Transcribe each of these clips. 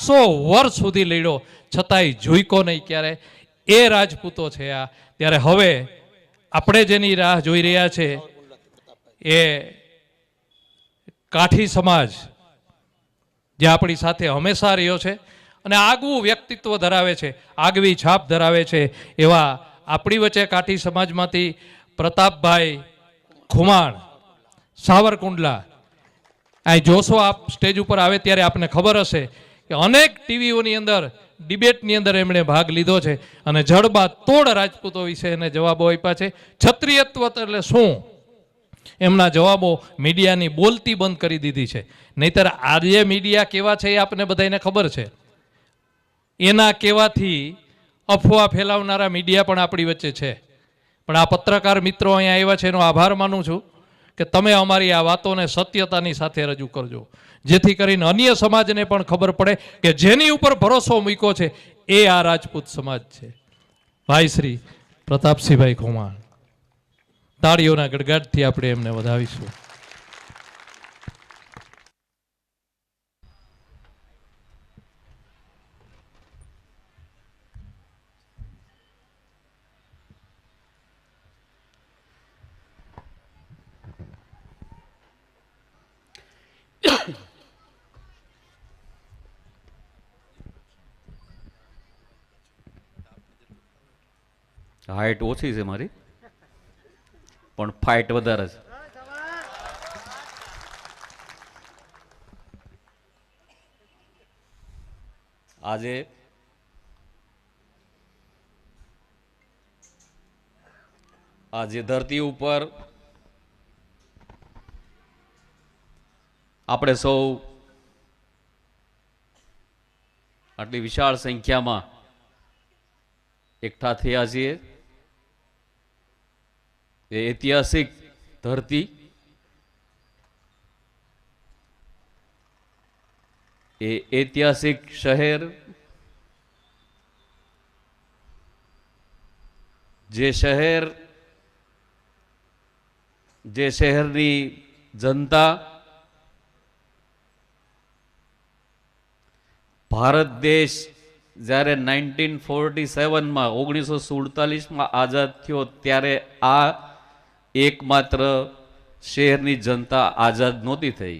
500 વર્ષ સુધી લડ્યો છતાંય ઝૂકો નહીં ક્યારે. એ રાજપૂતો છે આ. ત્યારે હવે આપણે જેની રાહ જોઈ રહ્યા છે એ કાઠી સમાજ જે આપણી સાથે હંમેશા રહ્યો છે અને આગવું વ્યક્તિત્વ ધરાવે છે, આગવી છાપ ધરાવે છે, એવા આપણી વચ્ચે કાઠી સમાજમાંથી પ્રતાપભાઈ ખુમાણ સાવરકુંડલા. અહીં જોશો આપ સ્ટેજ ઉપર આવે ત્યારે આપને ખબર હશે કે અનેક ટીવીઓની અંદર ડિબેટની અંદર એમણે ભાગ લીધો છે અને જડબા તોડ રાજપૂતો વિશે એને જવાબો આપ્યા છે. ક્ષત્રિયત્વ એટલે શું એમના જવાબો મીડિયાની બોલતી બંધ કરી દીધી છે. નહીતર આજે મીડિયા કેવા છે એ આપને બધાને ખબર છે. એના કહેવાથી અફવા ફેલાવનારા મીડિયા પણ આપણી વચ્ચે છે. પણ આ પત્રકાર મિત્રો અહીંયા આવ્યા છે એનો આભાર માનું છું કે તમે અમારી આ વાતોને સત્યતાની સાથે રજૂ કરજો, જેથી કરીને અન્ય સમાજને પણ ખબર પડે કે જેની ઉપર ભરોસો મૂક્યો છે એ આ રાજપૂત સમાજ છે. ભાઈ શ્રી પ્રતાપસિંહભાઈ ખુમાણ, તાળીઓના ગડગડાટથી આપણે એમને વધાવીશું. હાઈટ ઓછી છે મારી, પણ ફાઇટ વધારે છે. આજે ધરતી ઉપર આપણે સૌ આટલી વિશાળ સંખ્યામાં એકઠા થયા છીએ. એ ઐતિહાસિક ધરતી, એ ઐતિહાસિક શહેર, જે શહેરની જનતા ભારત દેશ જ્યારે 1947માં 1947માં આઝાદ થયો ત્યારે આ એકમાત્ર શહેરની જનતા આઝાદ નહોતી થઈ.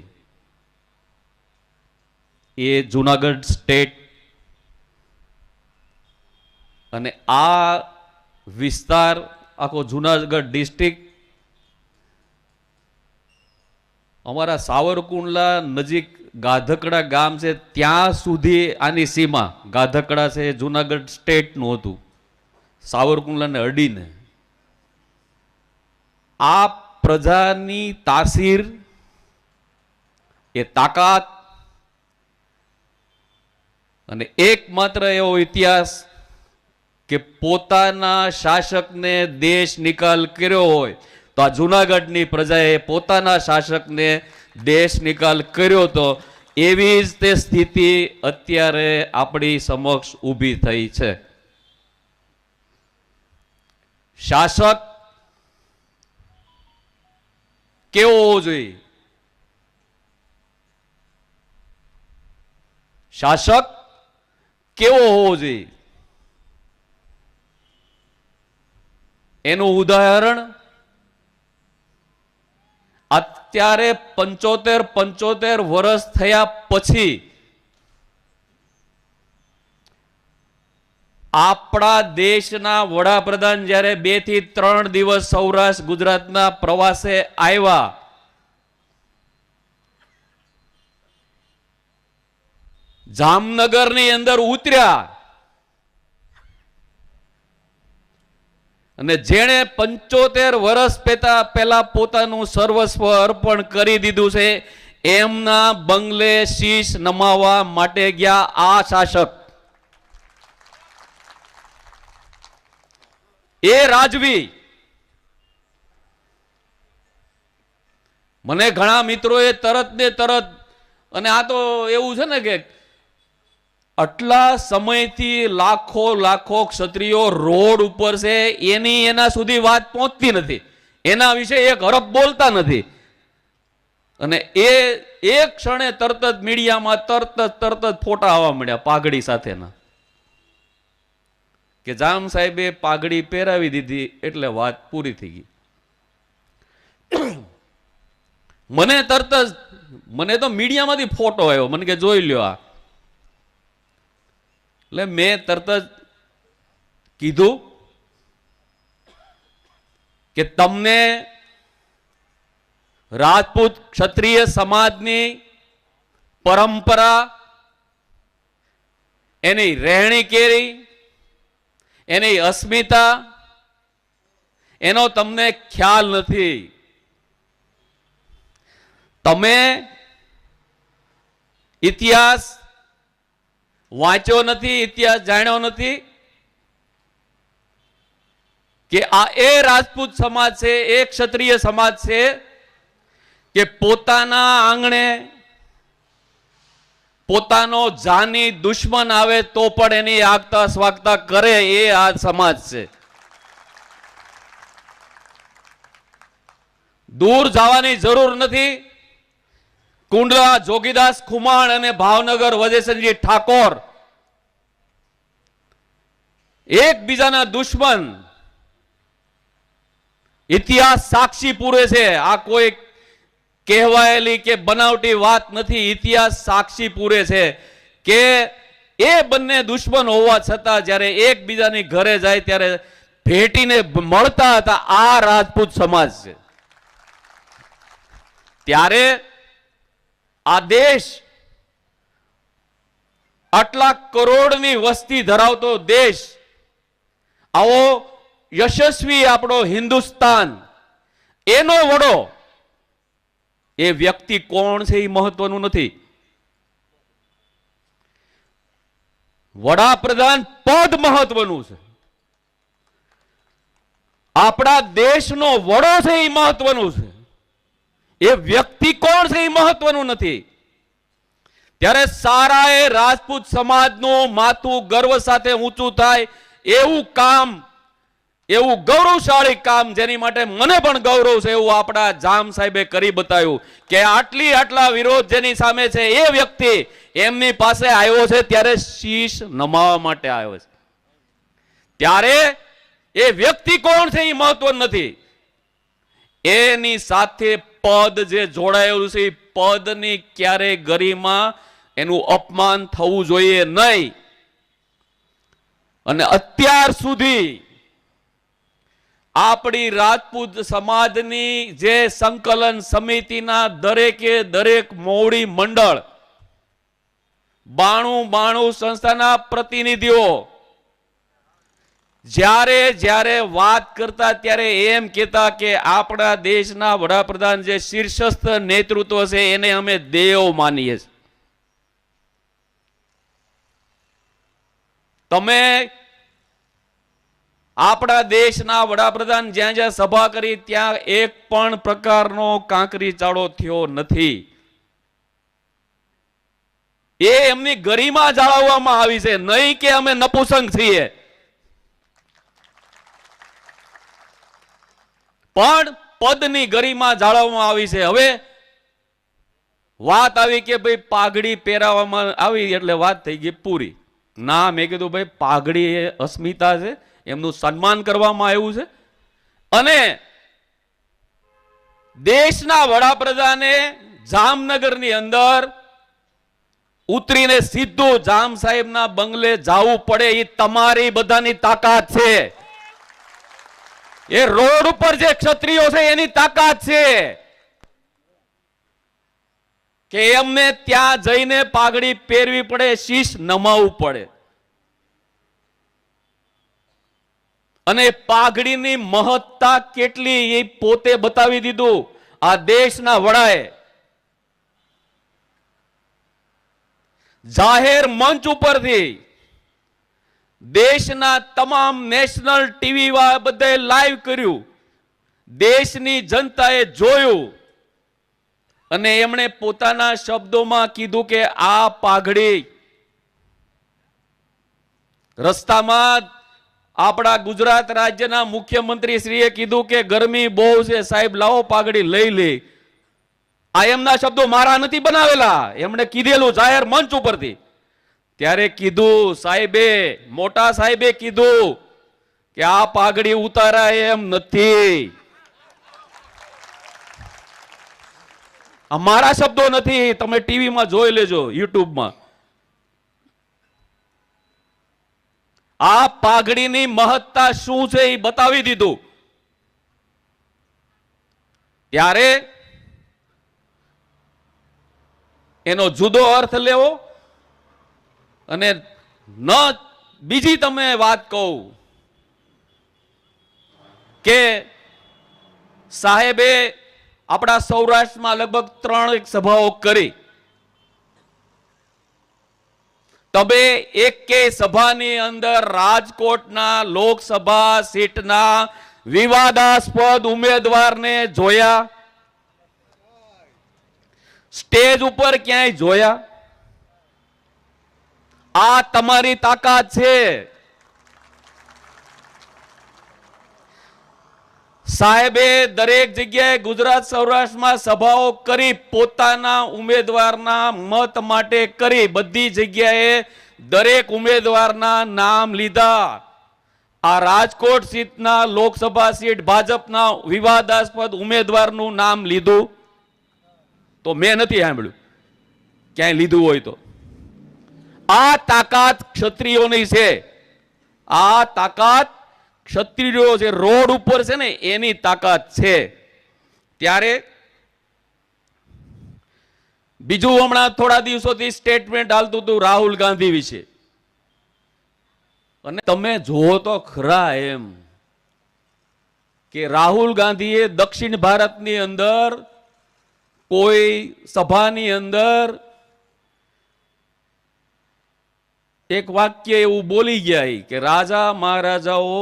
એ જુનાગઢ સ્ટેટ અને આ વિસ્તાર આખો જુનાગઢ ડિસ્ટ્રિક્ટ અમારા સાવરકુંડલા નજીક ગાધકડા ગામ છે ત્યાં સુધી આની સીમા ગાધકડા છે જુનાગઢ સ્ટેટનું હતું, સાવરકુંડલાને અડીને. આ પ્રજાની તાસીર, એ તાકાત અને એકમાત્ર એવો ઇતિહાસ કે પોતાના શાસકને દેશ નિકાલ કર્યો હોય તો આ જુનાગઢની પ્રજાએ પોતાના શાસકને દેશ નિકાલ કર્યો તો એવી જ તે સ્થિતિ અત્યારે આપણી સમક્ષ ઊભી થઈ છે. શાસક કેવો હોવો જોઈએ? શાસક કેવો હોવો જોઈએ એનું ઉદાહરણ અત્યારે 75 વર્ષ થયા પછી આપણા દેશના વડાપ્રધાન જ્યારે 2 થી 3 દિવસ સૌરાષ્ટ્ર ગુજરાતના પ્રવાસે આવ્યા, જામનગરની અંદર ઉતર્યા અને જેણે 75 વર્ષ પહેલા પોતાનું સર્વસ્વ અર્પણ કરી દીધું છે એમના બંગલે શીશ નમાવવા માટે ગયા આ શાસક. એ રાજવી. મને ઘણા મિત્રોએ તરત ને તરત, અને આ તો એવું છે ને કે આટલા સમયથી લાખો ક્ષત્રિયો રોડ ઉપર છે, એના સુધી વાત પહોંચતી નથી, એના વિશે એક હરફ બોલતા નથી. અને એ એક ક્ષણે તરત જ મીડિયામાં તરત જ ફોટા આવવા મળ્યા પાઘડી સાથેના, કે જામ સાહેબે પાઘડી પહેરાવી દીધી એટલે વાત પૂરી થઈ ગઈ. મને તરત જ, મને તો મીડિયામાંથી ફોટો આવ્યો, મને કે જોઈ લ્યો આ. એટલે મેં તરત જ કીધું કે તમને રાજપૂત ક્ષત્રિય સમાજની પરંપરા, એની રહેણી કેરી, એની અસ્મિતા, એનો તમને ખ્યાલ નથી. તમે ઇતિહાસ વાંચ્યો નથી, ઇતિહાસ જાણ્યો નથી કે આ એ રાજપૂત સમાજ છે, એ ક્ષત્રિય સમાજ છે કે પોતાના આંગણે પોતાનો જાની દુશ્મન આવે તો પણ એની આગતા સ્વાગતા કરે, એ આ સમાજ છે. દૂર જવાની જરૂર નથી. કુંડલા જોગીદાસ ખુમાણ અને ભાવનગર વજેસનજી ઠાકોર એકબીજાના દુશ્મન. ઇતિહાસ સાક્ષી પૂરે છે. આ કોઈ કહેવાયેલી કે બનાવટી વાત નથી. ઇતિહાસ સાક્ષી પૂરે છે કે એ બંને દુશ્મન હોવા છતાં જ્યારે એકબીજાની ઘરે જાય ત્યારે ભેટીને મળતા હતા. આ રાજપૂત સમાજ છે. ત્યારે આ દેશ, આટલા કરોડની વસ્તી ધરાવતો દેશ, આવો યશસ્વી આપણો હિન્દુસ્તાન, એનો વડો, એ વ્યક્તિ કોણ છે એ મહત્વનું નથી. વડાપ્રધાન પદ મહત્વનું છે. આપણા દેશનો વડો છે એ મહત્વનું છે. એ વ્યક્તિ કોણ છે એ મહત્વનું નથી. ત્યારે સારા એ રાજપૂત સમાજનું માથું ગર્વ સાથે ઊંચું થાય એવું કામ, એવું ગૌરવશાળી કામ, જેની માટે મને પણ ગૌરવ છે, એવું આપણા જામ સાહેબે કરી બતાવ્યું કે આટલા વિરોધ જેની સામે છે એ વ્યક્તિ એમની પાસે આવ્યો છે ત્યારે શીશ નમાવા માટે આવ્યો છે. ત્યારે એ વ્યક્તિ કોણ છે એ મહત્વનું નથી. એની સાથે પદ જે જોડાયેલું છે એ પદની ક્યારે ગરિમા, એનું અપમાન થવું જોઈએ નહીં. અને અત્યાર સુધી આપણી રાજપૂત સમાજની જે સંકલન સમિતિના દરેક મોવડી મંડળ, 92 સંસ્થાના પ્રતિનિધિઓ જ્યારે વાત કરતા ત્યારે એમ કહેતા કે આપણા દેશના વડાપ્રધાન જે શીર્ષસ્થ નેતૃત્વ છે એને અમે દેવ માનીએ છીએ. તમે આપણા દેશના વડાપ્રધાન જ્યાં જ્યાં સભા કરી ત્યાં એક પણ પ્રકારનો કાંકરી ચાળો થયો નથી. એ એમની ગરિમા જાળવવામાં આવી છે, નહીં કે અમે નપુસંગ છીએ. પણ પદની ગરિમા જાળવવામાં આવી છે. હવે વાત આવી કે ભાઈ પાઘડી પહેરાવવામાં આવી એટલે વાત થઈ ગઈ પૂરી. ના, મેં કીધું ભાઈ પાઘડી એ અસ્મિતા છે, એમનું સન્માન કરવામાં આવ્યું છે. અને દેશના વડાપ્રધાને જામનગરની અંદર ઉતરીને સીધું જામ સાહેબના બંગલે જવું પડે એ તમારી બધાની તાકાત છે. એ રોડ ઉપર જે ક્ષત્રિયો છે એની તાકાત છે કે એમને ત્યાં જઈને પાઘડી પહેરવી પડે, શીશ નમાવવું પડે. અને પાઘડીની મહત્તા કેટલી એ પોતે બતાવી દીધું આ દેશના વડાએ. જાહેર મંચ ઉપરથી દેશના તમામ નેશનલ ટીવી બધે લાઈવ કર્યું, દેશની જનતાએ જોયું અને એમણે પોતાના શબ્દોમાં કીધું કે આ પાઘડી રસ્તામાં આપણા ગુજરાત રાજ્યના મુખ્યમંત્રી શ્રીએ કીધું કે ગરમી બહુ છે સાહેબ, લાવો પાઘડી લઈ લે. આ એમના શબ્દો મારા નથી બનાવેલા, એમણે કીધેલું જાહેર મંચ ઉપરથી. ત્યારે કીધું સાહેબે, મોટા સાહેબે કીધું કે આ પાઘડી ઉતારાય એમ નથી. આ મારા શબ્દો નથી, તમે ટીવીમાં જોઈ લેજો, યુટ્યુબમાં. આ પાઘડીની મહત્તા શું છે એ બતાવી દીધું. ત્યારે એનો જુદો અર્થ લેવો અને ન બીજી તમે વાત કહું કે સાહેબે આપણા સૌરાષ્ટ્રમાં લગભગ 3 સભાઓ કરી. તબે એકે સભાની અંદર રાજકોટના લોકસભા સીટના વિવાદાસ્પદ ઉમેદવારને જોયા? સ્ટેજ ઉપર ક્યાંય જોયા? આ તમારી તાકાત છે. સાહેબે દરેક જગ્યાએ ગુજરાત સૌરાષ્ટ્રમાં સભાઓ કરી, પોતાના ઉમેદવારના મત માટે કરી. બધી જગ્યાએ દરેક ઉમેદવારના નામ લીધા. આ રાજકોટ સીટના લોકસભા સીટ ભાજપના વિવાદાસ્પદ ઉમેદવારનું નામ લીધું તો મેં નથી સાંભળ્યું ક્યાંય લીધું હોય તો. આ તાકાત ક્ષત્રિયોની છે. આ તાકાત ક્ષત્રિયો જે રોડ ઉપર છે ને એની તાકાત છે. ત્યારે બીજું હમણાં થોડા દિવસોથી સ્ટેટમેન્ટ હાલતું હતું રાહુલ ગાંધી વિશે, અને તમે જુઓ તો ખરા એમ કે રાહુલ ગાંધીએ દક્ષિણ ભારતની અંદર કોઈ સભાની અંદર એક વાક્ય એવું બોલી ગયા કે રાજા મહારાજાઓ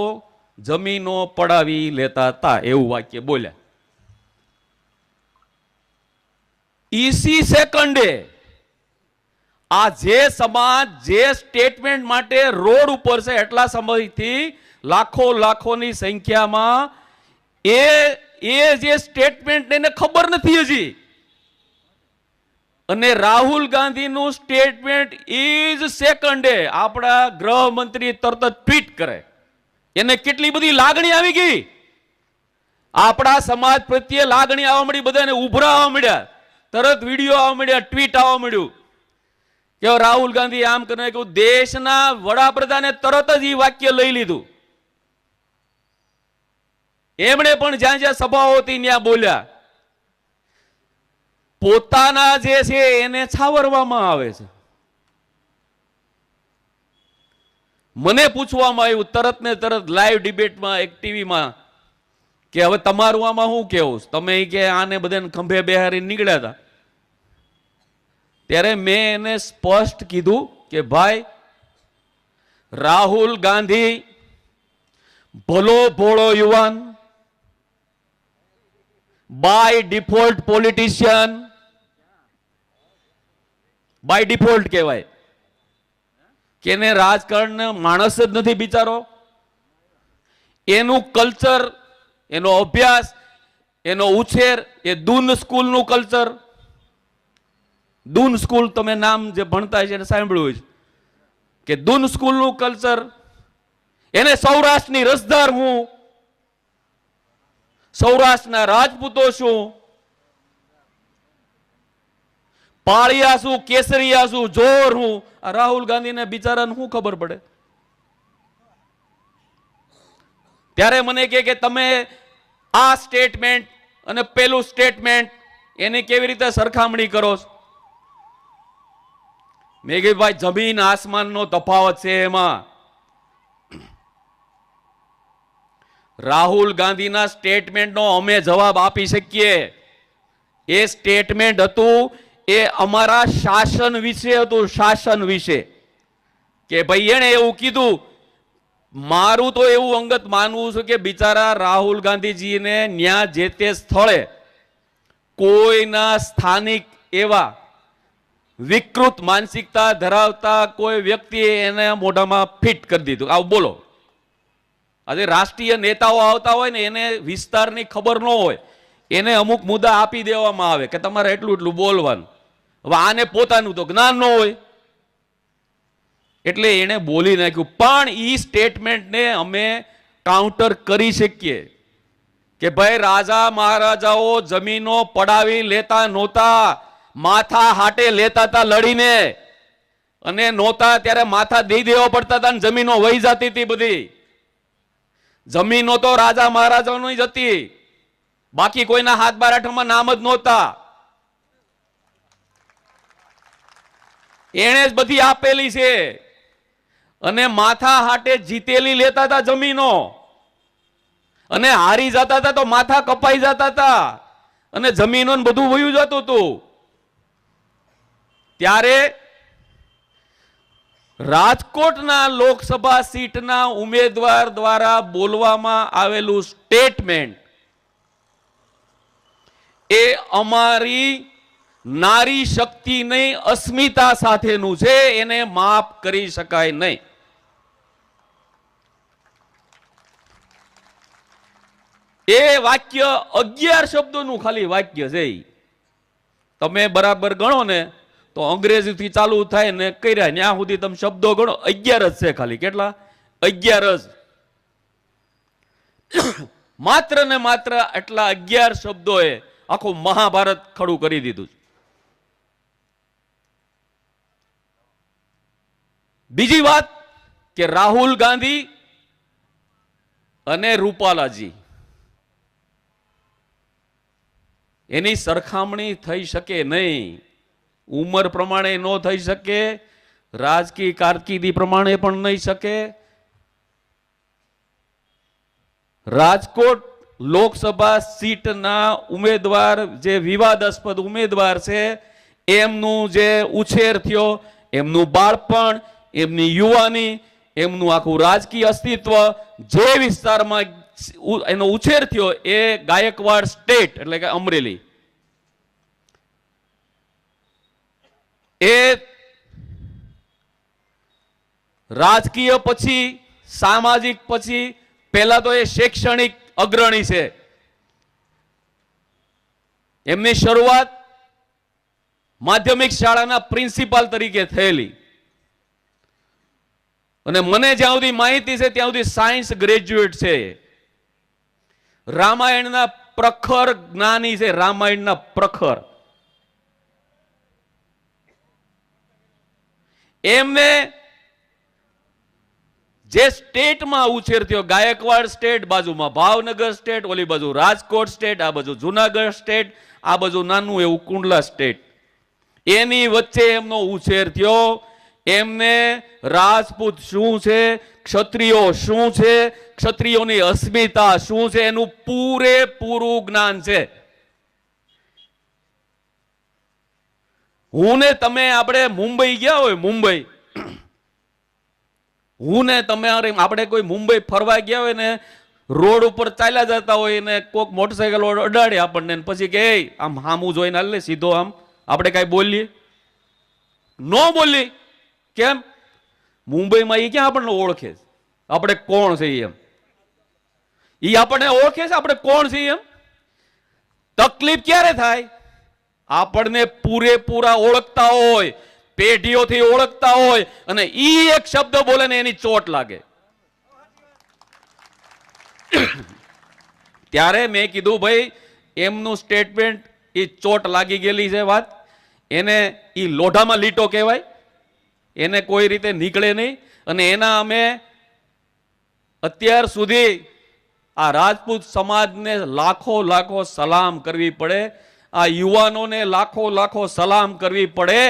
જમીનો પડાવી લેતા હતા, એવું વાક્ય બોલ્યા. ઈસી સેકન્ડે આ જે સમાજ જે સ્ટેટમેન્ટ માટે રોડ ઉપર છે એટલા સમયથી લાખોની સંખ્યામાં એ જે સ્ટેટમેન્ટ એને ખબર નથી હજી. અને રાહુલ ગાંધીનું સ્ટેટમેન્ટ ઇઝ સેકન્ડે આપણા ગૃહમંત્રી તરત જ ટ્વીટ કરે. એને કેટલી બધી લાગણી આવી ગઈ, આપણા સમાજ પ્રત્યે લાગણી આવવા મળી, બધાને ઉભરા આવવા મળ્યા, તરત વિડીયો આવવા મળ્યા, ટ્વીટ આવવા મળ્યું કે રાહુલ ગાંધી આમ કરે. કે દેશના વડાપ્રધાને તરત જ એ વાક્ય લઈ લીધું. એમણે પણ જ્યાં જ્યાં સભાઓ હતી ત્યાં બોલ્યા. પોતાના જે છે એને છાવરવામાં આવે છે. મને પૂછવામાં આવ્યું તરત ને તરત લાઈવ ડિબેટમાં એક ટીવીમાં કે હવે તમારું આમાં શું કેવું? તમે કે આને બધાને ખંભે બેહારી નીકળ્યા હતા. ત્યારે મેં એને સ્પષ્ટ કીધું કે ભાઈ, રાહુલ ગાંધી ભલો ભોળો યુવાન, by default politician, by default કહેવાય કે એને રાજકારણ માણસ જ નથી બિચારો. એનું કલ્ચર, એનો અભ્યાસ, એનો ઉછેર એ દૂન સ્કૂલનું કલ્ચર. દૂન સ્કૂલ તમે નામ જે ભણતા છે એને સાંભળ્યું છે કે દૂન સ્કૂલનું કલ્ચર. એને સૌરાષ્ટ્રની રસધાર હું, સૌરાષ્ટ્રના રાજપૂતો શું, પાળિયા શું, કેસરિયા શું, જોર હું. આ રાહુલ ગાંધીને બિચારાને શું ખબર પડે? ત્યારે મને કે તમે આ સ્ટેટમેન્ટ અને પેલું સ્ટેટમેન્ટ એની કેવી રીતે સરખામણી કરો છો? મેં કીધું ભાઈ, જમીન આસમાનનો તફાવત છે એમાં. રાહુલ ગાંધીના સ્ટેટમેન્ટનો અમે જવાબ આપી શકીએ. એ સ્ટેટમેન્ટ હતું એ અમારા શાસન વિશે હતું, શાસન વિશે. કે ભાઈ એણે એવું કીધું. મારું તો એવું અંગત માનવું છે કે બિચારા રાહુલ ગાંધીજીને ન્યા જે તે સ્થળે કોઈના સ્થાનિક એવા વિકૃત માનસિકતા ધરાવતા કોઈ વ્યક્તિએ એને મોઢામાં ફિટ કરી દીધું. આવું બોલો. આજે રાષ્ટ્રીય નેતાઓ આવતા હોય ને એને વિસ્તારની ખબર ન હોય, એને અમુક મુદ્દા આપી દેવામાં આવે કે તમારે એટલું એટલું બોલવાનું. હવે આને પોતાનું તો જ્ઞાન ન હોય એટલે એને બોલી નાખ્યું. પણ ઈ સ્ટેટમેન્ટને અમે કાઉન્ટર કરી શકીએ કે ભાઈ રાજા મહારાજાઓ જમીનો પડાવી લેતા નહોતા, માથા હાટે લેતા હતા લડીને, અને નહોતા ત્યારે માથા દઈ દેવા પડતા હતા, જમીનો વહી જતી હતી. બધી જમીનો તો રાજા મહારાજાઓની જ હતી, બાકી કોઈના હાથ બાર આઠમાં નામ જ નહોતા. એને જ બધી આપેલી છે, અને માથા હાટે જીતેલી લેતા હતા જમીનો, અને હારી જતા હતા તો માથા કપાઈ જતા હતા, અને જમીનો બધું વયું જતું હતું. ત્યારે રાજકોટના લોકસભા સીટના ઉમેદવાર દ્વારા બોલવામાં આવેલું સ્ટેટમેન્ટ એ અમારી નારી શક્તિની અસ્મિતા સાથેનું છે, એને માફ કરી શકાય નહીં. એ વાક્ય 11 શબ્દોનું ખાલી વાક્ય છે. તમે બરાબર ગણો ને તો અંગ્રેજીથી ચાલુ થાય ને કર્યા ત્યાં સુધી તમે શબ્દો ગણો 11 જ છે ખાલી. કેટલા? 11 જ. માત્ર ને માત્ર એટલા 11 શબ્દોએ આખું મહાભારત ખડું કરી દીધું. બીજી વાત કે રાહુલ ગાંધી અને રૂપાલાજી એની સરખામણી થઈ શકે નહીં. ઉંમર પ્રમાણે ન થઈ શકે, રાજકીય કારકિર્દી પ્રમાણે પણ નહીં શકે. રાજકોટ લોકસભા સીટના ઉમેદવાર જે વિવાદાસ્પદ ઉમેદવાર છે, એમનું જે ઉછેર થયો, એમનું બાળપણ, એમની યુવાની, એમનું આખું રાજકીય અસ્તિત્વ જે વિસ્તારમાં એનો ઉછેર થયો એ ગાયકવાડ સ્ટેટ એટલે કે અમરેલી, એ રાજકીય પછી સામાજિક પછી પહેલા તો એ શૈક્ષણિક અગ્રણી છે. એમની શરૂઆત માધ્યમિક શાળાના પ્રિન્સિપાલ તરીકે થયેલી, અને મને જ્યાં સુધી માહિતી છે ત્યાં સુધી સાયન્સ ગ્રેજ્યુએટ છે. રામાયણના પ્રખર જ્ઞાની છે, રામાયણના પ્રખર. એમને જે સ્ટેટમાં ઉછેર થયો, ગાયકવાડ સ્ટેટ બાજુમાં ભાવનગર સ્ટેટ, ઓલી બાજુ રાજકોટ સ્ટેટ, આ બાજુ જુનાગઢ સ્ટેટ, આ બાજુ નાનું એવું કુંડલા સ્ટેટ, એની વચ્ચે એમનો ઉછેર થયો. એમને રાજપૂત શું છે, ક્ષત્રિયો શું છે, ક્ષત્રિયોની અસ્મિતા શું છે, એનું પૂરેપૂરું જ્ઞાન છે. હું ને તમે આપણે મુંબઈ ગયા હોય, મુંબઈ, હું ને તમે આપણે કોઈ મુંબઈ ફરવા ગયા હોય ને રોડ ઉપર ચાલ્યા જતા હોય ને કોઈક મોટરસાયકલ અડાડે આપણને, પછી કે આમ હામું જોઈને હાલે સીધો, આમ આપણે કઈ બોલીએ? ન બોલી. કેમ? મુંબઈમાં એ ક્યાં આપણને ઓળખે? આપણે કોણ છે એમ એ આપણને ઓળખે છે, આપણે કોણ છે એમ. તકલીફ ક્યારે થાય? આપણને પૂરેપૂરા ઓળખતા હોય, પેઢીઓથી ઓળખતા હોય, અને ઈ એક શબ્દ બોલે ને એની ચોટ લાગે. ત્યારે મેં કીધું ભાઈ એમનું સ્ટેટમેન્ટ એ ચોટ લાગી ગયેલી છે વાત, એને ઈ લોઢામાં લીટો કહેવાય, એને કોઈ રીતે નીકળે નહીં. અને એના અમે અત્યાર સુધી આ રાજપૂત સમાજને લાખો લાખો સલામ કરવી પડે, આ યુવાનોને લાખો લાખો સલામ કરવી પડે.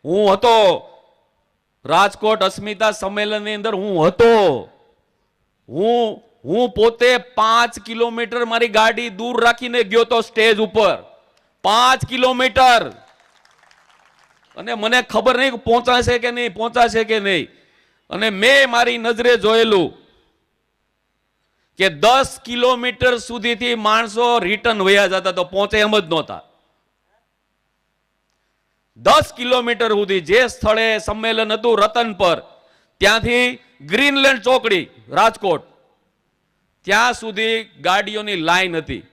હું હતો રાજકોટ અસ્મિતા સંમેલનની અંદર, હું હતો. હું પોતે 5 કિલોમીટર મારી ગાડી દૂર રાખીને ગયો તો સ્ટેજ ઉપર, 5 કિલોમીટર. અને મને ખબર નહીં પહોંચાશે કે નહીં, પહોંચાશે કે નહીં. અને મેં મારી નજરે જોયેલું કે 10 કિલોમીટર સુધીથી માણસો રિટર્ન વયા જતા તો પહોંચે એમ જ નહોતા. 10 કિલોમીટર સુધી જે સ્થળે સંમેલન હતું રતન પર, ત્યાંથી ગ્રીનલેન્ડ ચોકડી રાજકોટ, ત્યાં સુધી ગાડીઓની લાઈન હતી.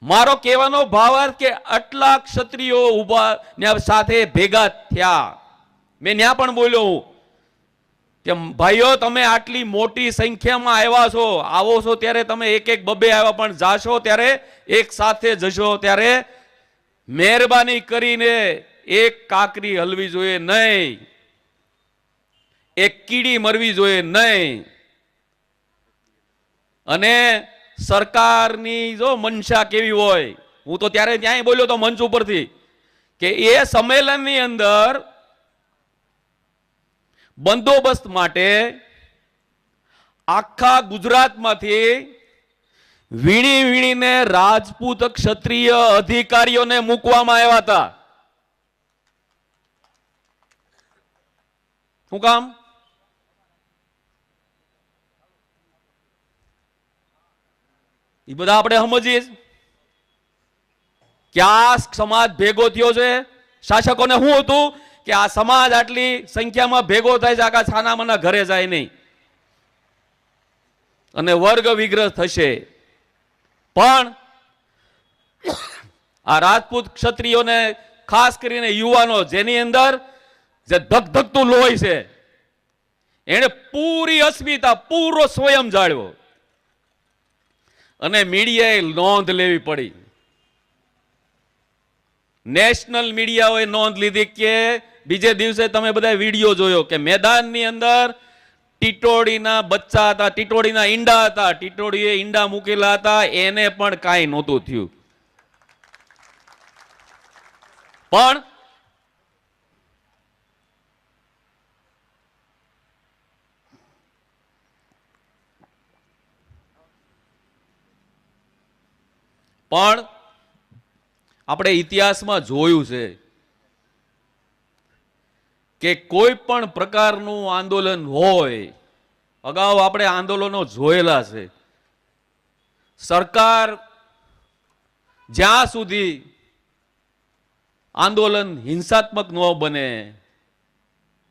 મારો કહેવાનો ભાવાર્થ કે આટલા ક્ષત્રિયો ઉભા ને સાથે ભેગા થયા. મેં ત્યાં પણ બોલ્યો હું કે ભાઈઓ તમે આટલી મોટી સંખ્યામાં આવ્યા છો, આવો છો ત્યારે તમે એક એક બબે આવ્યા, પણ જાશો ત્યારે એક સાથે જશો ત્યારે મહેરબાની કરીને એક કાકરી હલવી જોઈએ નહીં, એક કીડી મરવી જોઈએ નહીં. અને સરકારની જો મનસા કેવી હોય, હું તો ત્યારે ત્યાંય બોલ્યો તો મંચ ઉપરથી કે એ સંમેલનની અંદર બંદોબસ્ત માટે આખા ગુજરાતમાંથી વીણી વીણીને રાજપૂત ક્ષત્રિય અધિકારીઓને મૂકવામાં આવ્યા હતા. શું કામ? એ બધા આપણે સમજીએ કે આ સમાજ ભેગો થયો છે. શાસકોને શું હતું કે આ સમાજ આટલી સંખ્યામાં ભેગો થાય છે, આખા છાનામાના ઘરે જાય નહીં અને વર્ગ વિગ્રહ થશે. પણ આ રાજપૂત ક્ષત્રિયોને ખાસ કરીને યુવાનો જેની અંદર જે ધગધગતું લોહી છે, એને પૂરી અસ્મિતા, પૂરો સ્વયં જાળવ્યો અને મીડિયાએ નોંધ લેવી પડી. નેશનલ મીડિયાઓએ નોંધ લીધી કે બીજે દિવસે તમે બધા વિડીયો જોયો કે મેદાનની અંદર ટીટોડીના બચ્ચા હતા, ટીટોડીના ઈંડા હતા, ટીટોડીએ ઈંડા મૂકેલા હતા, એને પણ કાંઈ નહોતું થયું. પણ આપણે ઇતિહાસમાં જોયું છે કે કોઈ પણ પ્રકારનું આંદોલન હોય, અગાઉ આપણે આંદોલનો જોયેલા છે, સરકાર જ્યાં સુધી આંદોલન હિંસાત્મક ન બને,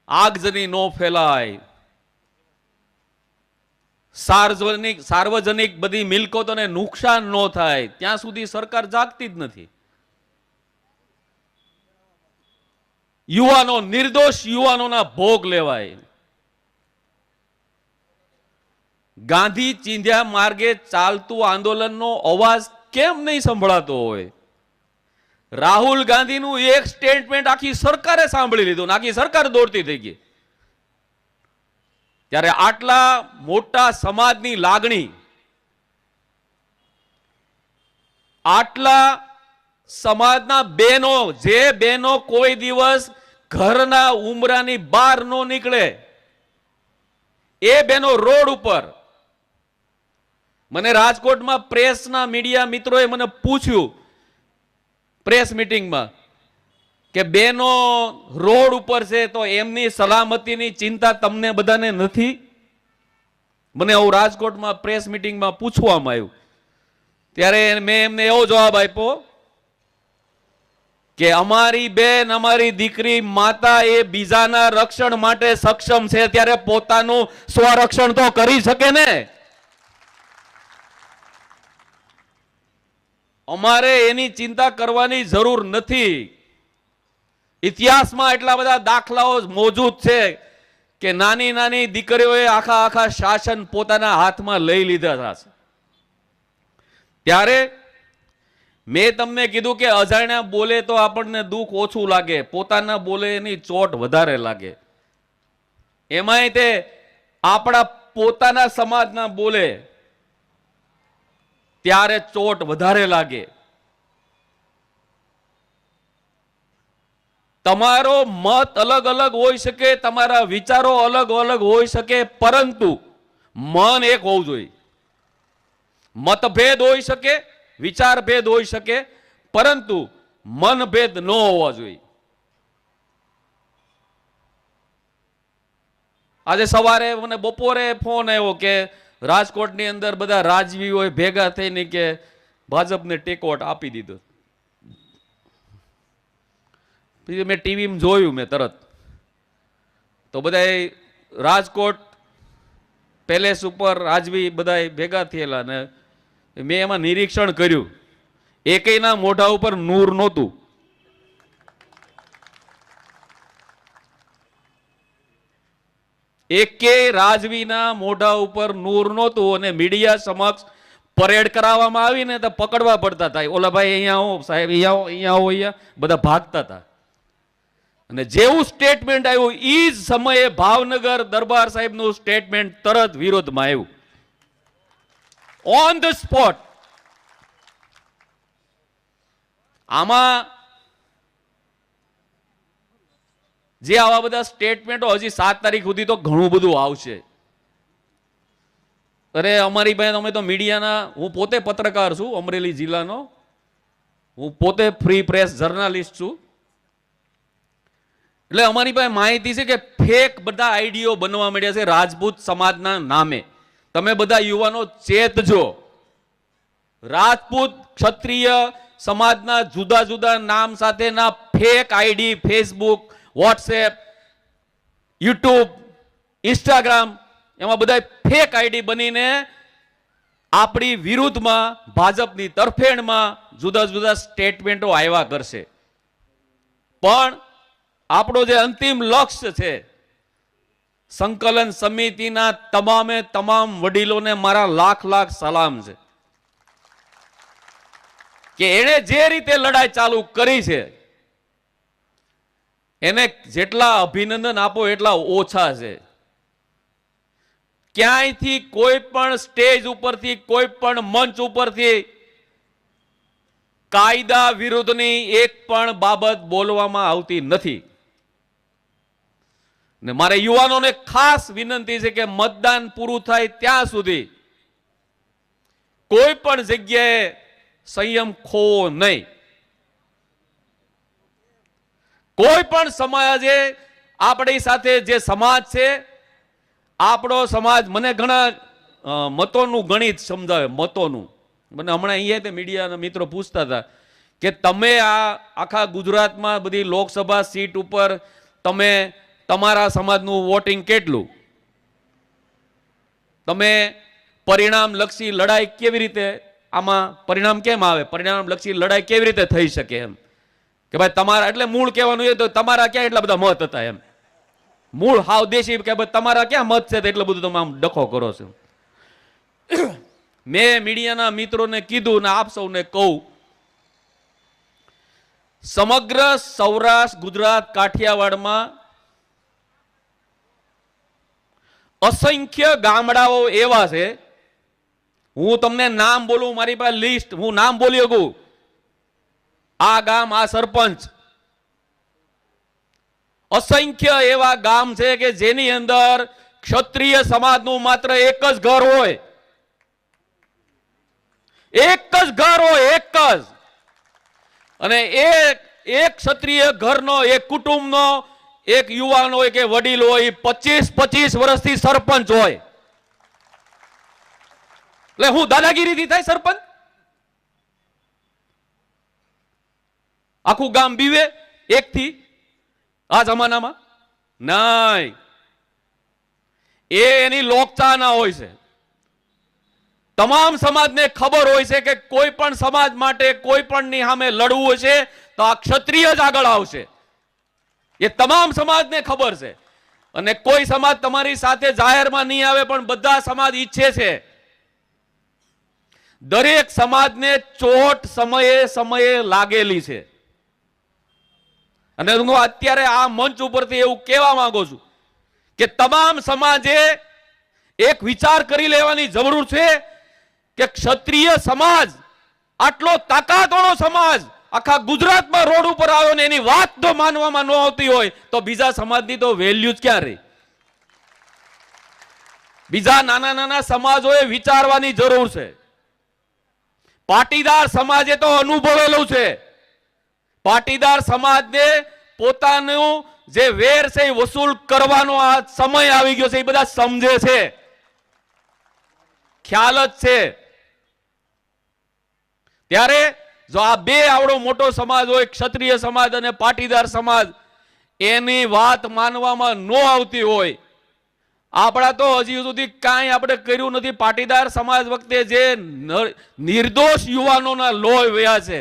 આગજની ન ફેલાય, સાર્વજનિક બધી મિલકતોને નુકસાન ન થાય, ત્યાં સુધી સરકાર જાગતી જ નથી. યુવાનો, નિર્દોષ યુવાનોના ભોગ લેવાય. ગાંધી ચિંધ્યા માર્ગે ચાલતું આંદોલનનો અવાજ કેમ નહીં સંભળાતો હોય? રાહુલ ગાંધીનું એક સ્ટેટમેન્ટ આખી સરકારે સાંભળી લીધું, આખી સરકાર દોડતી થઈ ગઈ. ત્યારે આટલા મોટા સમાજની લાગણી, આટલા સમાજના બહેનો, જે બહેનો કોઈ દિવસ ઘરના ઉંબરાની બહાર ન નીકળે, એ બહેનો રોડ ઉપર, મને રાજકોટમાં પ્રેસના મીડિયા મિત્રોએ મને પૂછ્યું પ્રેસ મિટિંગમાં કે બહેનો રોડ ઉપર છે તો એમની સલામતીની ચિંતા તમને બધાને નથી? મને આવું રાજકોટમાં પ્રેસ મિટિંગમાં પૂછવામાં આવ્યું. ત્યારે મેં એમને એવો જવાબ આપ્યો કે અમારી બેન, અમારી દીકરી, માતા એ બીજાના રક્ષણ માટે સક્ષમ છે ત્યારે પોતાનું સ્વરક્ષણ તો કરી શકે ને. અમારે એની ચિંતા કરવાની જરૂર નથી. ઇતિહાસમાં એટલા બધા દાખલાઓ મોજૂદ છે કે નાની નાની દીકરીઓએ આખા આખા શાસન પોતાના હાથમાં લઈ લીધા છે. ત્યારે મેં તમને કીધું કે અજાણ્યા બોલે તો આપણને દુઃખ ઓછું લાગે, પોતાના બોલે એની ચોટ વધારે લાગે. એમાંય તે આપણા પોતાના સમાજના બોલે ત્યારે ચોટ વધારે લાગે. તમારો મત અલગ અલગ હોઈ શકે, તમારા વિચારો અલગ અલગ હોઈ શકે, પરંતુ મન એક હોવું જોઈએ. મતભેદ હોઈ શકે, વિચારભેદ હોઈ શકે, પરંતુ મનભેદ ન હોવા જોઈએ. આજે સવારે મને બપોરે ફોન આવ્યો કે રાજકોટની અંદર બધા રાજવીઓ ભેગા થઈને કે ભાજપને ટેકો આપી દીધો. પછી મેં ટીવીમાં જોયું, મેં તરત તો બધા રાજકોટ પેલેસ ઉપર રાજવી બધા ભેગા થયેલા ને મેં એમાં નિરીક્ષણ કર્યું. એકેયના મોઢા ઉપર નૂર નહોતું. એકેય રાજવીના મોઢા ઉપર નૂર નહોતું અને મીડિયા સમક્ષ પરેડ કરાવવામાં આવીને તો પકડવા પડતા હતા. ઓલા ભાઈ અહીંયા આવો, સાહેબ અહીંયા આવો, અહીંયા આવો, અહીંયા બધા ભાગતા હતા. અને જેવું સ્ટેટમેન્ટ આવ્યું એ જ સમયે ભાવનગર દરબાર સાહેબનું સ્ટેટમેન્ટ તરત વિરોધમાં આવ્યું, ઓન ધ સ્પોટ. આમાં જે આવા બધા સ્ટેટમેન્ટો હજી 7 તારીખ સુધી તો ઘણું બધું આવશે. અરે અમારી પાસે અમે તો મીડિયાના, હું પોતે પત્રકાર છું અમરેલી જિલ્લાનો, હું પોતે ફ્રી પ્રેસ જર્નાલિસ્ટ છું. એટલે અમારી પાસે માહિતી છે કે ફેક બધા આઈડીઓ બનવા માંડ્યા છે રાજપૂત સમાજના નામે. તમે બધા યુવાનો ચેતજો. રાજપૂત ક્ષત્રિય સમાજના જુદા જુદા નામ સાથેના fake ID Facebook, WhatsApp, YouTube, Instagram, એમાં બધા ફેક આઈડી બનીને આપણી વિરુદ્ધમાં, ભાજપની તરફેણમાં જુદા જુદા સ્ટેટમેન્ટો આવ્યા કરશે. પણ આપણો જે અંતિમ લક્ષ્ય છે, સંકલન સમિતિના તમામે તમામ વડીલોને મારા લાખ લાખ સલામ છે કે એણે જે રીતે લડાઈ ચાલુ કરી છે એને જેટલા અભિનંદન આપો એટલા ઓછા છે. ક્યાંયથી કોઈ પણ સ્ટેજ ઉપરથી, કોઈ પણ મંચ ઉપરથી કાયદા વિરુદ્ધની એક પણ બાબત બોલવામાં આવતી નથી. ને મારે યુવાનોને ખાસ વિનંતી છે કે મતદાન પૂરું થાય ત્યાં સુધી કોઈ પણ જગ્યાએ સંયમ ખોવો નહીં. કોઈ પણ સમાજે આપણી સાથે જે સમાજ છે, આપણો સમાજ, મને ઘણા મતોનું ગણિત સમજાવે, મતોનું. મને હમણાં અહીંયા તે મીડિયાના મિત્રો પૂછતા હતા કે તમે આ આખા ગુજરાતમાં બધી લોકસભા સીટ ઉપર તમે તમારા સમાજનું વોટિંગ કેટલું, તમે પરિણામલક્ષી લડાઈ કેવી રીતે, આમાં પરિણામ કેમ આવે, પરિણામલક્ષી લડાઈ કેવી રીતે થઈ શકે એમ કે ભાઈ તમારા, એટલે મૂળ કહેવાનું એ તો તમારા ક્યાં એટલા બધા મત હતા એમ. મૂળ હાવ દેશી કે ભાઈ તમારા ક્યાં મત છે તો એટલું બધું તમે આમ ડખો કરો છો. મેં મીડિયાના મિત્રોને કીધું ને આપ સૌને કહું, સમગ્ર સૌરાષ્ટ્ર, ગુજરાત, કાઠિયાવાડમાં અસંખ્ય ગામડાઓ એવા છે, હું તમને નામ બોલું, મારી પાસે લિસ્ટ, હું નામ બોલી શકું. આ ગામ, આ સરપંચ, અસંખ્ય એવા ગામ છે કે જેની અંદર ક્ષત્રિય સમાજનું માત્ર એક જ ઘર હોય, એક જ ઘર હોય, એક જ. અને એક ક્ષત્રિય ઘરનો, એક કુટુંબનો એક યુવાન હોય કે વડીલ હોય, 25 વર્ષથી સરપંચ હોય. એટલે હું દાદાગીરીથી થાય સરપંચ? આખું ગામ બીવે એકથી આ જમાનામાં? નહીં. એ એની લોકચાહના હોય છે. તમામ સમાજને ખબર હોય છે કે કોઈ પણ સમાજ માટે, કોઈ પણની સામે લડવું છે તો આ ક્ષત્રિય જ આગળ આવશે. એ તમામ સમાજને ખબર છે. અને કોઈ સમાજ તમારી સાથે જાહેરમાં નહીં આવે, પણ બધા સમાજ ઈચ્છે છે. દરેક સમાજને ચોટ સમયે સમયે લાગેલી છે. અને હું અત્યારે આ મંચ ઉપરથી એવું કહેવા માંગુ છું કે તમામ સમાજે એક વિચાર કરી લેવાની જરૂર છે કે ક્ષત્રિય સમાજ, આટલો તાકાતવાળો સમાજ આખા ગુજરાતમાં રોડ ઉપર આવ્યો ને એની વાત તો માનવામાં ન આવતી હોય તો બીજા સમાજની તો વેલ્યુ જ ક્યાં રહી? બીજા નાના નાના સમાજોએ વિચારવાની જરૂર છે. પાટીદાર સમાજે તો અનુભવેલું છે. પાટીદાર સમાજને પોતાનું જે વેર છે એ વસૂલ કરવાનો આ સમય આવી ગયો છે. એ બધા સમજે છે, ખ્યાલ જ છે. ત્યારે જો આ બે આવડો મોટો સમાજ હોય, ક્ષત્રિય સમાજ અને પાટીદાર સમાજ, એની વાત માનવામાં ન આવતી હોય આપણા તો હજી સુધી કાંઈ આપણે કર્યું નથી. પાટીદાર સમાજ વખતે જે નિર્દોષ યુવાનોના લોહી વયા છે,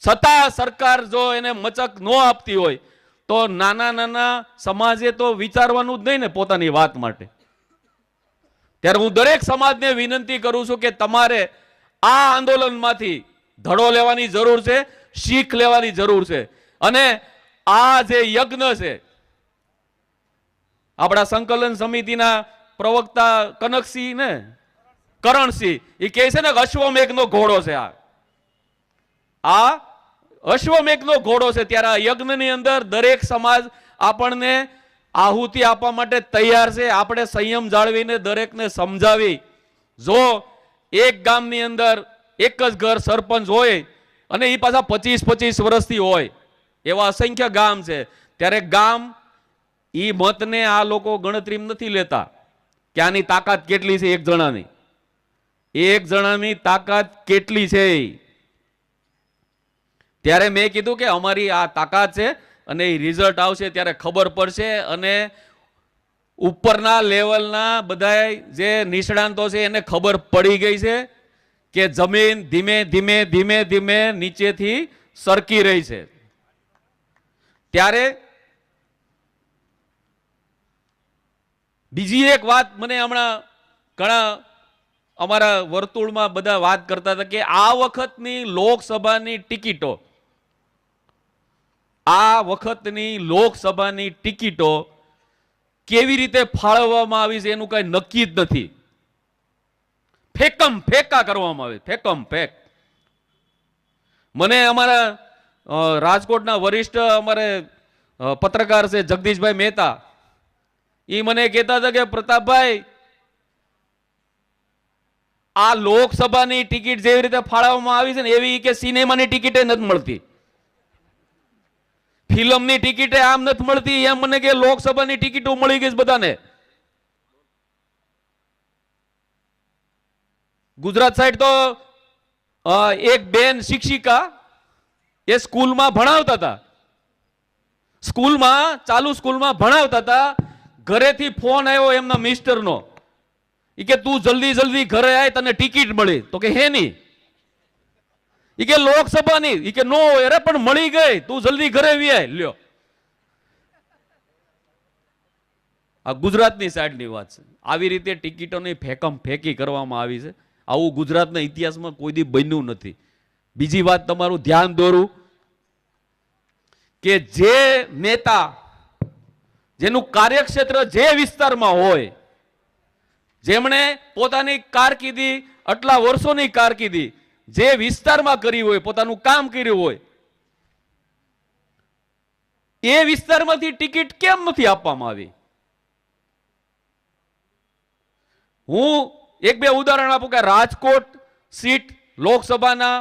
છતાં સરકાર જો એને મચક ન આપતી હોય તો નાના નાના સમાજે તો વિચારવાનું જ નહીં ને પોતાની વાત માટે. ત્યારે હું દરેક સમાજને વિનંતી કરું છું કે તમારે આ આંદોલનમાંથી ધડો લેવાની જરૂર છે, શીખ લેવાની જરૂર છે. અને આ જે યજ્ઞ છે, આપણા સંકલન સમિતિના પ્રવક્તા કનકસિંહ ને કરણસિંહ એ કહે છે ને અશ્વમેઘનો ઘોડો છે. આ અશ્વમેઘનો ઘોડો છે. ત્યારે આ યજ્ઞની અંદર દરેક સમાજ આપણને આહુતિ આપવા માટે તૈયાર છે. આપણે સંયમ જાળવીને દરેકને સમજાવી, જો એક ગામની અંદર એક જ ઘર સરપંચ હોય અને એ પાછા 25-25 વર્ષથી હોય એવા અસંખ્ય ગામ છે, ત્યારે ગામ ઈ મતને આ લોકો ગણતરીમાં નથી લેતા કે આની તાકાત કેટલી છે. એક જણાની તાકાત કેટલી છે. ત્યારે મેં કીધું કે અમારી આ તાકાત છે અને એ રિઝલ્ટ આવશે ત્યારે ખબર પડશે. અને ઉપરના લેવલના બધા જે નિષ્ણાંતો છે એને ખબર પડી ગઈ છે કે જમીન ધીમે ધીમે ધીમે ધીમે નીચેથી સરકી રહી છે. ત્યારે બીજી એક વાત મને હમણાં ઘણા અમારા વર્તુળમાં બધા વાત કરતા હતા કે આ વખતની લોકસભાની ટિકિટો કેવી રીતે ફાળવવામાં આવી છે એનું કઈ નક્કી જ નથી. ફેકમ ફેકા કરવામાં આવે, ફેકમ ફેક. મને અમારા રાજકોટના વરિષ્ઠ અમારે પત્રકાર છે જગદીશભાઈ મહેતા, એ મને કહેતા હતા કે પ્રતાપભાઈ, આ લોકસભાની ટિકિટ જેવી રીતે ફાળવવામાં આવી છે ને એવી કે સિનેમાની ટિકિટે નથી મળતી, ફિલ્મની ટિકિટે આમ નથી મળતી, એમ મને કે લોકસભાની ટિકિટો મળી ગઈ બધાને. ગુજરાત સાઈડ તો એક બેન શિક્ષિકા એ સ્કૂલમાં ભણાવતા હતા, ચાલુ સ્કૂલમાં ભણાવતા હતા. ઘરેથી ફોન આવ્યો એમના મિસ્ટરનો, ઈ કે તું જલ્દી જલ્દી ઘરે આય, તને ટિકિટ મળી. તો કે હે ની? ઈ કે લોકસભાની. ઈ કે નો, અરે પણ મળી ગઈ, તું જલ્દી ઘરે વિયાય. લ્યો, આ ગુજરાતની સાઈડની વાત છે. આવી રીતે ટિકિટોની ફેકમ ફેકી કરવામાં આવી છે. આવું ગુજરાતના ઇતિહાસમાં કોઈ દી બન્યું નથી. બીજી વાત તમારું ધ્યાન દોરું કે જે નેતા જેનું કાર્યક્ષેત્ર જે વિસ્તારમાં હોય, જેમણે પોતાની કારકિર્દી, આટલા વર્ષોની કારકિર્દી જે વિસ્તારમાં કરી હોય, પોતાનું કામ કર્યું હોય, એ વિસ્તારમાંથી ટિકિટ કેમ નથી આપવામાં આવી? હું એક બે ઉદાહરણ આપું કે રાજકોટ સીટ લોકસભાના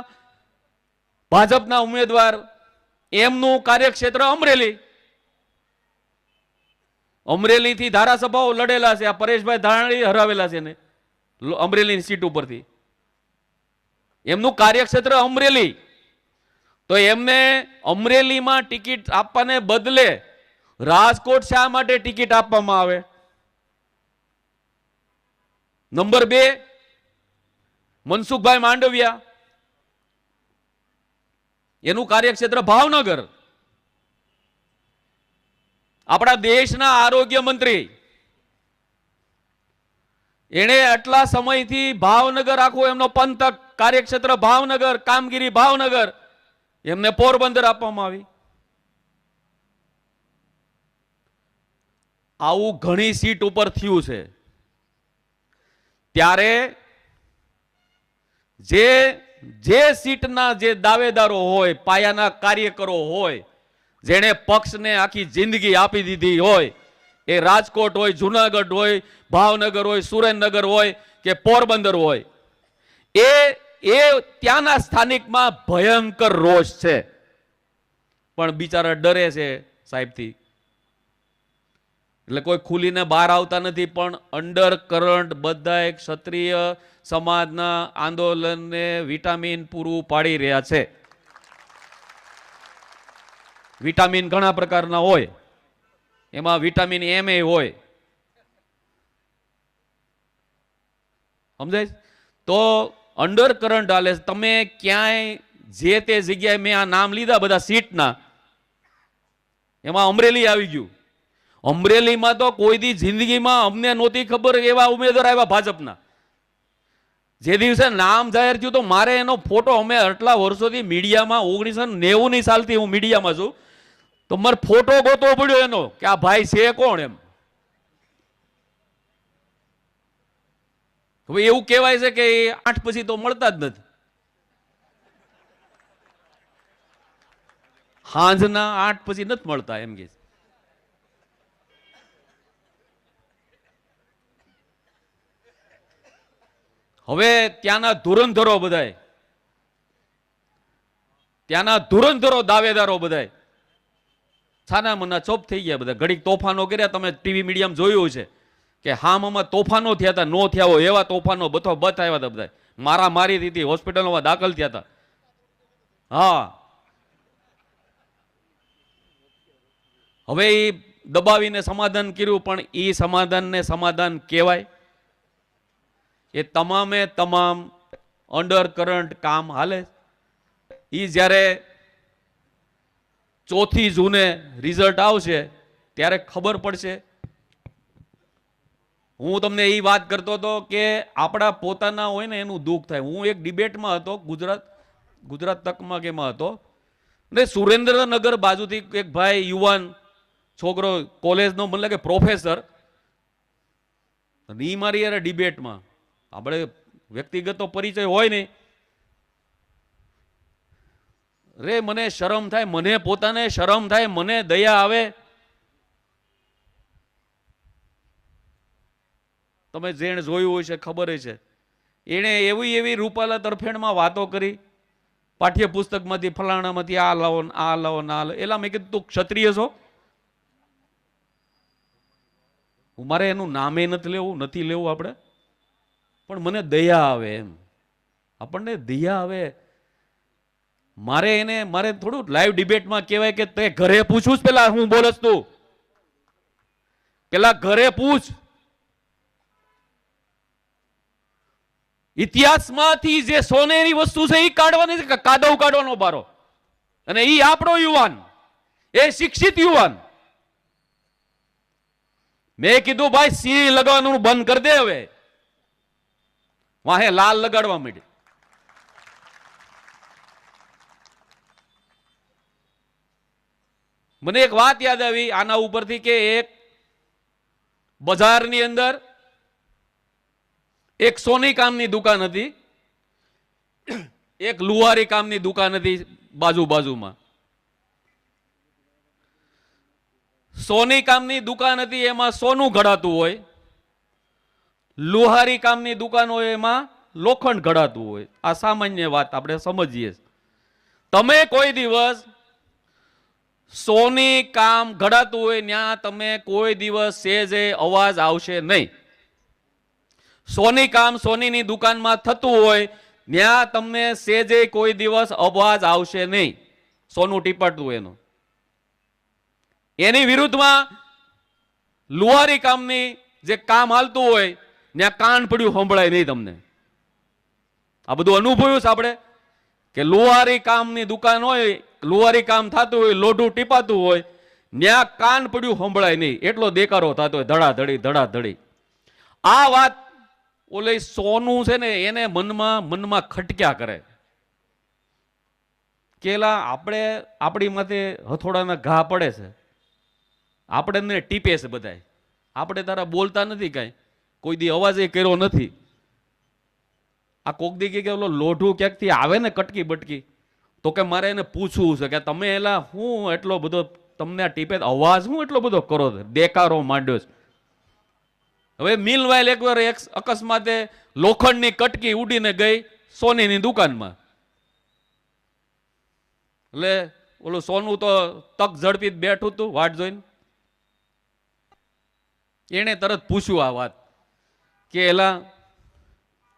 ભાજપના ઉમેદવાર, એમનું કાર્યક્ષેત્ર અમરેલીથી ધારાસભાઓ લડેલા છે. આ પરેશભાઈ ધાનાણી હરાવેલા છે ને અમરેલીની સીટ ઉપરથી. એમનું કાર્યક્ષેત્ર અમરેલી, તો એમને અમરેલીમાં ટિકિટ આપવાને બદલે રાજકોટ શા માટે ટિકિટ આપવામાં આવે? નંબર 2, મનસુખભાઈ માંડવિયા, એનું કાર્યક્ષેત્ર ભાવનગર. આપણા દેશના આરોગ્ય મંત્રી, એને આટલા સમયથી ભાવનગર આખો એમનો પંથક, કાર્યક્ષેત્ર ભાવનગર, કામગીરી ભાવનગર, એમને પોરબંદર આપવામાં આવી. આવું ઘણી સીટ ઉપર થયું છે. ત્યારે જે સીટના જે દાવેદારો હોય, પાયાના કાર્યકરો હોય, જેણે પક્ષને આખી જિંદગી આપી દીધી હોય, એ રાજકોટ હોય, જુનાગઢ હોય, ભાવનગર હોય, સુરેન્દ્રનગર હોય કે પોરબંદર હોય, એ ત્યાંના સ્થાનિકમાં ભયંકર રોષ છે. પણ બિચારા ડરે છે સાહેબથી, એટલે કોઈ ખુલીને બહાર આવતા નથી. પણ અંડર કરંટ બધા ક્ષત્રિય સમાજના આંદોલનને વિટામિન પૂરું પાડી રહ્યા છે. વિટામિન ઘણા પ્રકારના હોય, એમાં વિટામિન એમ એ હોય, સમજાય છે? તો અંડર કરંટ હાલે છે. તમે ક્યાંય જે તે જગ્યાએ મેં આ નામ લીધા બધા સીટના, એમાં અમરેલી આવી ગયું. અમરેલીમાં તો કોઈ દી જિંદગીમાં અમને નહોતી ખબર એવા ઉમેદવાર આવ્યા ભાજપના. જે દિવસે નામ જાહેર થયું તો મારે એનો ફોટો, અમે આટલા વર્ષોથી મીડિયામાં 1990ની સાલથી હું મીડિયામાં છું, તો મારે ફોટો ગોતવો પડ્યો એનો કે આ ભાઈ છે કોણ એમ. હવે એવું કહેવાય છે કે 8 પછી તો મળતા જ નથી. સાંજના 8 પછી નથી મળતા એમ કે. હવે ત્યાંના ધુરંધરો બધાય, ત્યાંના ધુરંધરો દાવેદારો બધાય છાના મના ચોપ થઈ ગયા. બધા ઘડીક તોફાનો કર્યા. તમે ટીવી મીડિયામાં જોયું છે કે હામમાં તોફાનો થયા હતા, નો થયા હોય એવા તોફાનો બથો બથ આવ્યા હતા. બધા મારા મારી હતી, હોસ્પિટલોમાં દાખલ થયા હતા. હા, હવે એ દબાવીને સમાધાન કર્યું, પણ એ સમાધાનને સમાધાન કહેવાય? એ તમામે તમામ અંડર કરંટ કામ હાલે. એ જ્યારે 4 જૂને રિઝલ્ટ આવશે ત્યારે ખબર પડશે. હું તમને એ વાત કરતો હતો કે આપણા પોતાના હોય ને એનું દુઃખ થાય. હું એક ડિબેટમાં હતો, ગુજરાત તકમાં કેમાં હતો, ને સુરેન્દ્રનગર બાજુથી એક ભાઈ યુવાન છોકરો કોલેજનો, મને લાગે પ્રોફેસર, એ મારી યાર ડિબેટમાં, આપણે વ્યક્તિગત તો પરિચય હોય નહીં, રે મને શરમ થાય, મને પોતાને શરમ થાય, મને દયા આવે. તમે જેણે જોયું હોય છે ખબર છે, એણે એવી રૂપાલા તરફેણમાં વાતો કરી, પાઠ્યપુસ્તકમાંથી ફલાણામાંથી આ લાવો આ લાવો ના લાવો. એલા મેં કીધું તું ક્ષત્રિય છો? મારે એનું નામે નથી લેવું આપણે, પણ મને દયા આવે એમ. આપણને દયા આવે. મારે થોડું લાઈવ ડિબેટમાં કહેવાય કે તે ઘરે પૂછું જ, પેલા હું બોલસ તું પેલા ઘરે પૂછ. ઇતિહાસમાંથી જે સોનેરી વસ્તુ છે એ કાઢવાની છે, કાદવ કાઢવાનો બારો. અને એ આપણો યુવાન, એ શિક્ષિત યુવાન. મેં કીધું ભાઈ સિંહ લગાવવાનું બંધ કરી દે. હવે વાહે લાલ લગાડવા માંડી. મને એક વાત યાદ આવી આના ઉપરથી કે એક બજારની અંદર એક સોની કામની દુકાન હતી, એક લુહારી કામની દુકાન હતી બાજુમાં. સોની કામની દુકાન હતી, એમાં સોનું ઘડાતું હોય. લુહારી કામની દુકાન હોય, એમાં લોખંડ ઘડાતું હોય. આ સામાન્ય વાત આપણે સમજીએ. તમે કોઈ દિવસ સોની કામ ઘડાતું હોય ત્યાં તમે કોઈ દિવસ સેજે અવાજ આવશે નહીં. સોની કામ સોનીની દુકાનમાં થતું હોય ત્યાં તમને સેજે કોઈ દિવસ અવાજ આવશે નહીં, સોનું ટીપાડતું હોય એનું. એની વિરુદ્ધમાં લુહારી કામની જે કામ હાલતું હોય ત્યાં કાન પડ્યું સંભળાય નહીં તમને. આ બધું અનુભવ્યું છે આપણે કે લુહારી કામની દુકાન હોય, લુહારી કામ થતું હોય, લોઢું ટીપાતું હોય, ત્યાં કાન પડ્યું સંભળાય નહીં, એટલો દેકારો થતો હોય, ધડાધડી. આ વાત ઓલે સોનું છે ને એને મનમાં ખટક્યા કરે. કેલા આપણે આપણી માથે હથોડાના ઘા પડે છે, આપણે ટીપે છે બધાય. આપણે તારા બોલતા નથી કાંઈ, કોઈ દી અવાજ એ કર્યો નથી. આ કોક દી કે ઓલો લોઢું ક્યાંકથી આવે ને કટકી બટકી, તો કે મારે એને પૂછવું છે કે તમે એલા હું એટલો બધો તમને આ ટીપે અવાજ હું એટલો બધો કરો છો, દેકારો માંડ્યો છે. હવે મીનવાઇલ એકવાર એક અકસ્માતે લોખંડની કટકી ઉડીને ગઈ સોનીની દુકાનમાં. એટલે ઓલું સોનું તો તક ઝડપી બેઠું હતું વાટ જોઈને. એને તરત પૂછ્યું આ વાત કે એલા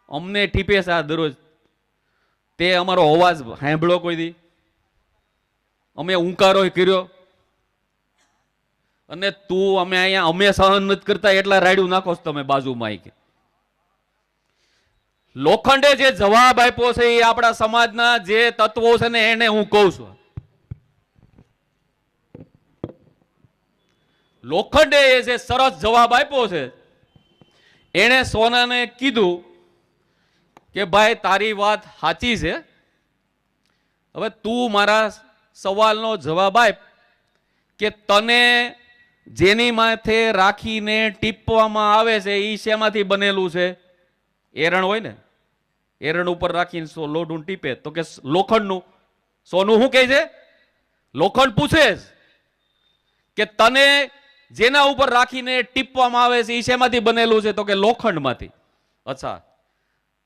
અમને ટીપે છે આ દરરોજ, તે અમારો અવાજ સાંભળ્યો કોઈ દી? અમે ઉંકારો કર્યો? અને તું અમે અહીંયા અમે સહન નથી કરતા એટલા રાડ્યું નાખો છો તમે બાજુમાં. લોખંડે જે જવાબ આપ્યો છે એ આપણા સમાજના જે તત્વો છે ને એને હું કહું છું. લોખંડે એ જે સરસ જવાબ આપ્યો છે, એણે સોનાને કીધું કે ભાઈ તારી વાત સાચી છે, હવે તું મારા સવાલનો જવાબ આપ કે તને જેની માથે રાખીને ટીપવામાં આવે છે એ શેમાંથી બનેલું છે? એરણ હોય ને, એરણ ઉપર રાખીને લોઢું ટીપે તો કે લોખંડનું. સોનું શું કહે છે? લોખંડ પૂછે કે તને જેના ઉપર રાખીને ટીપવામાં આવે છે એ શેમાંથી બનેલું છે? તો કે લોખંડમાંથી. અચ્છા,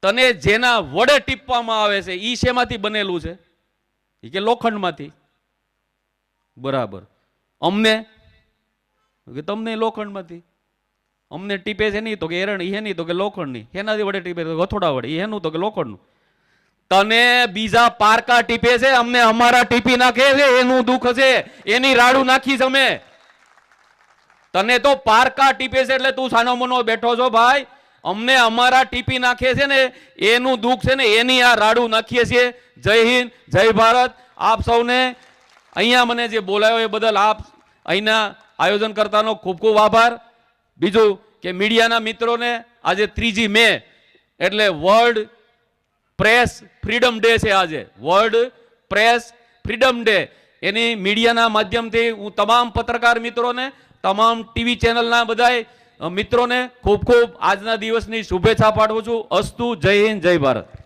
તને જેના વડે ટીપવામાં આવે છે એ શેમાંથી બનેલું છે? એ કે લોખંડમાંથી. બરાબર. અમને કે તમને લોખંડમાંથી. અમને ટીપે છે નહીં તો કે એરણ, એ નહીં તો કે લોખંડની. એનાથી વડે ટીપે તો હથોડા વડે, એનું તો કે લોખંડનું. તને બીજા પારકા ટીપે છે, અમને અમારા ટીપી નાખે છે, એનું દુઃખ છે, એની રાડું નાખીશ અમે. તને તો પારકા ટીપે છે એટલે તું સાનો મનો બેઠો છો ભાઈ. અમને અમારા ટીપી નાખે છે ને એનું દુઃખ છે ને એની આ રાડું નાખીએ છીએ. જય હિન્દ, જય ભારત. આપ સૌને અહીંયા મને જે બોલાયો એ બદલ આપ અહીંના આયોજન કરતાનો ખૂબ ખૂબ આભાર. બીજું કે મીડિયાના મિત્રોને આજે 3 મે એટલે વર્લ્ડ પ્રેસ ફ્રીડમ ડે છે. આજે વર્લ્ડ પ્રેસ ફ્રીડમ ડે. એની મીડિયાના માધ્યમથી હું તમામ પત્રકાર મિત્રોને, તમામ ટીવી ચેનલના બધાય મિત્રોને ખૂબ ખૂબ આજના દિવસની શુભેચ્છા પાઠવું છું. અસ્તુ. જય હિન્દ, જય ભારત.